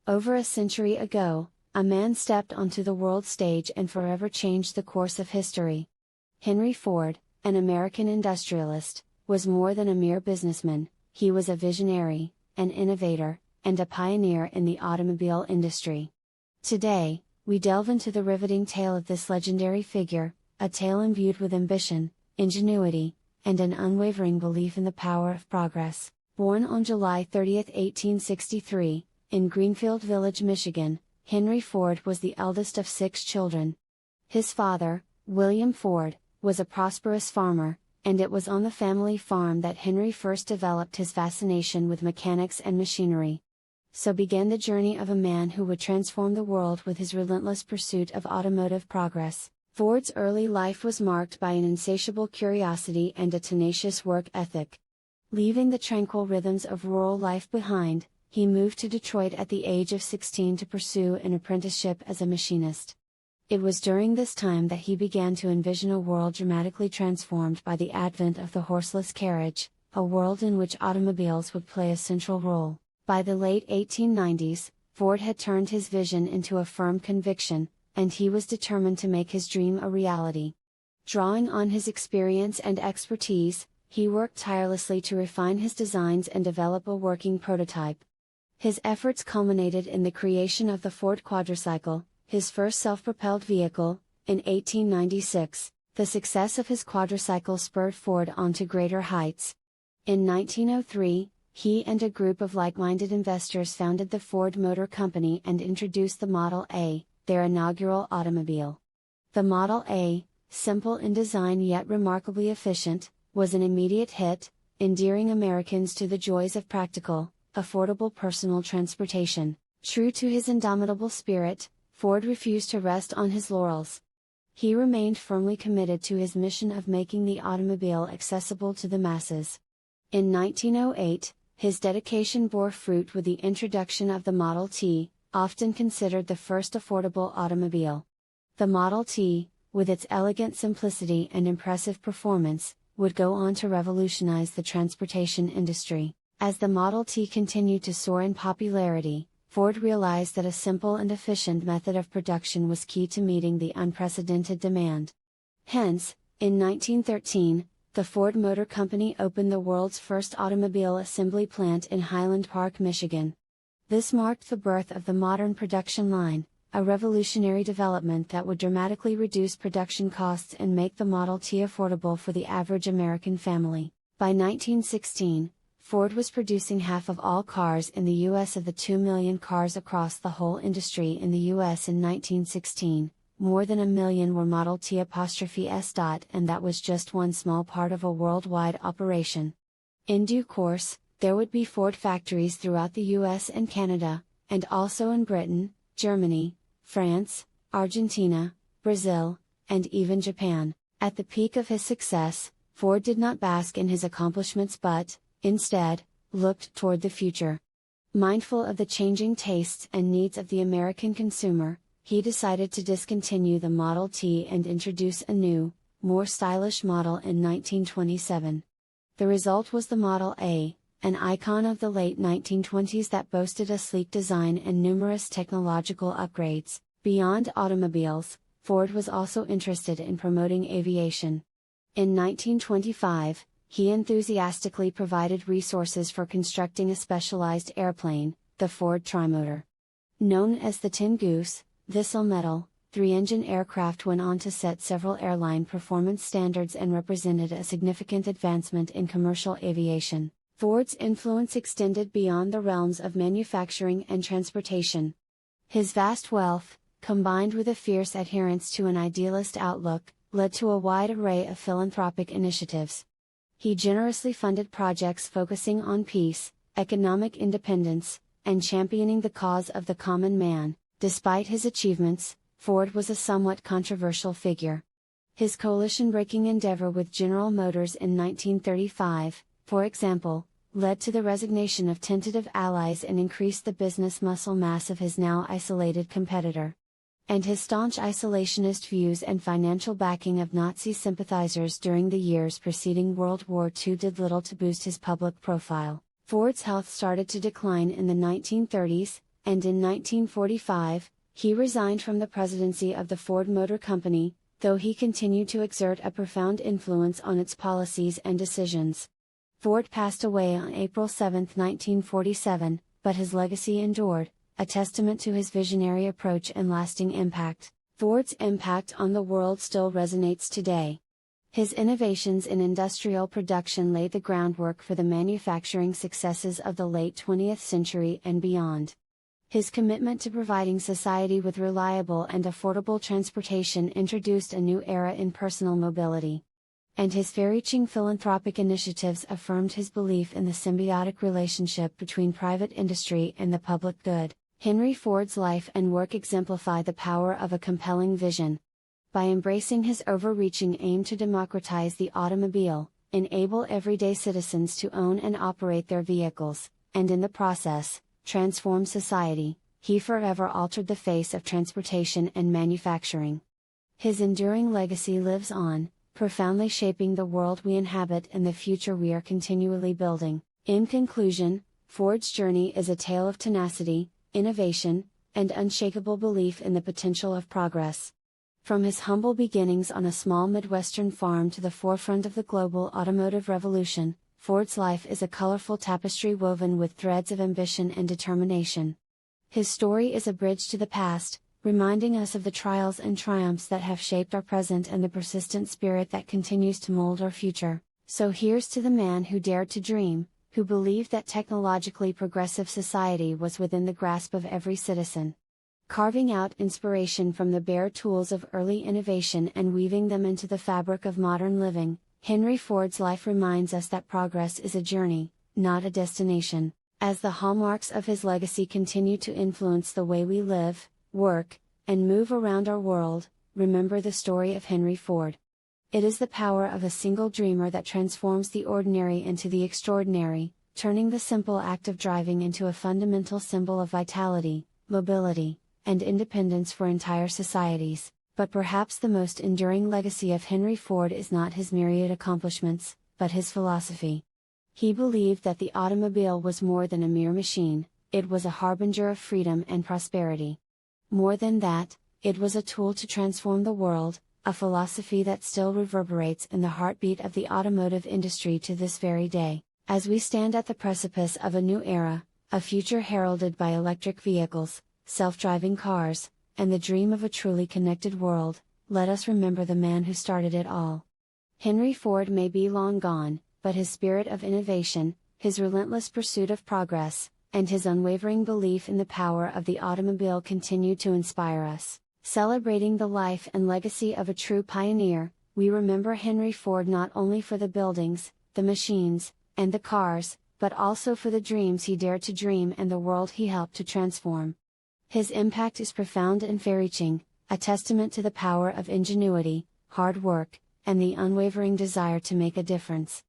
Over a century ago, a man stepped onto the world stage and forever changed the course of history. Henry Ford, an American industrialist, was more than a mere businessman. He was a visionary, an innovator, and a pioneer in the automobile industry. Today, we delve into the riveting tale of this legendary figure, a tale imbued with ambition, ingenuity, and an unwavering belief in the power of progress. Born on July 30, 1863, in Greenfield Village, Michigan, Henry Ford was the eldest of 6 children. His father, William Ford, was a prosperous farmer, and it was on the family farm that Henry first developed his fascination with mechanics and machinery. So began the journey of a man who would transform the world with his relentless pursuit of automotive progress. Ford's early life was marked by an insatiable curiosity and a tenacious work ethic. Leaving the tranquil rhythms of rural life behind, he moved to Detroit at the age of 16 to pursue an apprenticeship as a machinist. It was during this time that he began to envision a world dramatically transformed by the advent of the horseless carriage, a world in which automobiles would play a central role. By the late 1890s, Ford had turned his vision into a firm conviction, and he was determined to make his dream a reality. Drawing on his experience and expertise, he worked tirelessly to refine his designs and develop a working prototype. His efforts culminated in the creation of the Ford Quadricycle, his first self-propelled vehicle, in 1896. The success of his quadricycle spurred Ford on to greater heights. In 1903, he and a group of like-minded investors founded the Ford Motor Company and introduced the Model A, their inaugural automobile. The Model A, simple in design yet remarkably efficient, was an immediate hit, endearing Americans to the joys of practical, affordable personal transportation. True to his indomitable spirit, Ford refused to rest on his laurels. He remained firmly committed to his mission of making the automobile accessible to the masses. In 1908, his dedication bore fruit with the introduction of the Model T, often considered the first affordable automobile. The Model T, with its elegant simplicity and impressive performance, would go on to revolutionize the transportation industry. As the Model T continued to soar in popularity, Ford realized that a simple and efficient method of production was key to meeting the unprecedented demand. Hence, in 1913, the Ford Motor Company opened the world's first automobile assembly plant in Highland Park, Michigan. This marked the birth of the modern production line, a revolutionary development that would dramatically reduce production costs and make the Model T affordable for the average American family. By 1916, Ford was producing half of all cars in the U.S. Of the 2 million cars across the whole industry in the U.S. in 1916, more than 1 million were Model T'(S), and that was just one small part of a worldwide operation. In due course, there would be Ford factories throughout the U.S. and Canada, and also in Britain, Germany, France, Argentina, Brazil, and even Japan. At the peak of his success, Ford did not bask in his accomplishments but, instead, looked toward the future. Mindful of the changing tastes and needs of the American consumer, he decided to discontinue the Model T and introduce a new, more stylish model in 1927. The result was the Model A, an icon of the late 1920s that boasted a sleek design and numerous technological upgrades. Beyond automobiles, Ford was also interested in promoting aviation. In 1925, he enthusiastically provided resources for constructing a specialized airplane, the Ford Trimotor. Known as the Tin Goose, this all-metal, 3-engine aircraft went on to set several airline performance standards and represented a significant advancement in commercial aviation. Ford's influence extended beyond the realms of manufacturing and transportation. His vast wealth, combined with a fierce adherence to an idealist outlook, led to a wide array of philanthropic initiatives. He generously funded projects focusing on peace, economic independence, and championing the cause of the common man. Despite his achievements, Ford was a somewhat controversial figure. His coalition-breaking endeavor with General Motors in 1935, for example, led to the resignation of tentative allies and increased the business muscle mass of his now isolated competitor. And his staunch isolationist views and financial backing of Nazi sympathizers during the years preceding World War II did little to boost his public profile. Ford's health started to decline in the 1930s, and in 1945, he resigned from the presidency of the Ford Motor Company, though he continued to exert a profound influence on its policies and decisions. Ford passed away on April 7, 1947, but his legacy endured, a testament to his visionary approach and lasting impact. Ford's impact on the world still resonates today. His innovations in industrial production laid the groundwork for the manufacturing successes of the late 20th century and beyond. His commitment to providing society with reliable and affordable transportation introduced a new era in personal mobility. And his far-reaching philanthropic initiatives affirmed his belief in the symbiotic relationship between private industry and the public good. Henry Ford's life and work exemplify the power of a compelling vision. By embracing his overreaching aim to democratize the automobile, enable everyday citizens to own and operate their vehicles, and in the process, transform society, he forever altered the face of transportation and manufacturing. His enduring legacy lives on, profoundly shaping the world we inhabit and the future we are continually building. In conclusion, Ford's journey is a tale of tenacity, innovation, and unshakable belief in the potential of progress. From his humble beginnings on a small Midwestern farm to the forefront of the global automotive revolution, Ford's life is a colorful tapestry woven with threads of ambition and determination. His story is a bridge to the past, reminding us of the trials and triumphs that have shaped our present and the persistent spirit that continues to mold our future. So here's to the man who dared to dream, who believed that technologically progressive society was within the grasp of every citizen. Carving out inspiration from the bare tools of early innovation and weaving them into the fabric of modern living, Henry Ford's life reminds us that progress is a journey, not a destination. As the hallmarks of his legacy continue to influence the way we live, work, and move around our world, remember the story of Henry Ford. It is the power of a single dreamer that transforms the ordinary into the extraordinary, turning the simple act of driving into a fundamental symbol of vitality, mobility, and independence for entire societies. But perhaps the most enduring legacy of Henry Ford is not his myriad accomplishments, but his philosophy. He believed that the automobile was more than a mere machine, it was a harbinger of freedom and prosperity. More than that, it was a tool to transform the world, a philosophy that still reverberates in the heartbeat of the automotive industry to this very day. As we stand at the precipice of a new era, a future heralded by electric vehicles, self-driving cars, and the dream of a truly connected world, let us remember the man who started it all. Henry Ford may be long gone, but his spirit of innovation, his relentless pursuit of progress, and his unwavering belief in the power of the automobile continue to inspire us. Celebrating the life and legacy of a true pioneer, we remember Henry Ford not only for the buildings, the machines, and the cars, but also for the dreams he dared to dream and the world he helped to transform. His impact is profound and far-reaching, a testament to the power of ingenuity, hard work, and the unwavering desire to make a difference.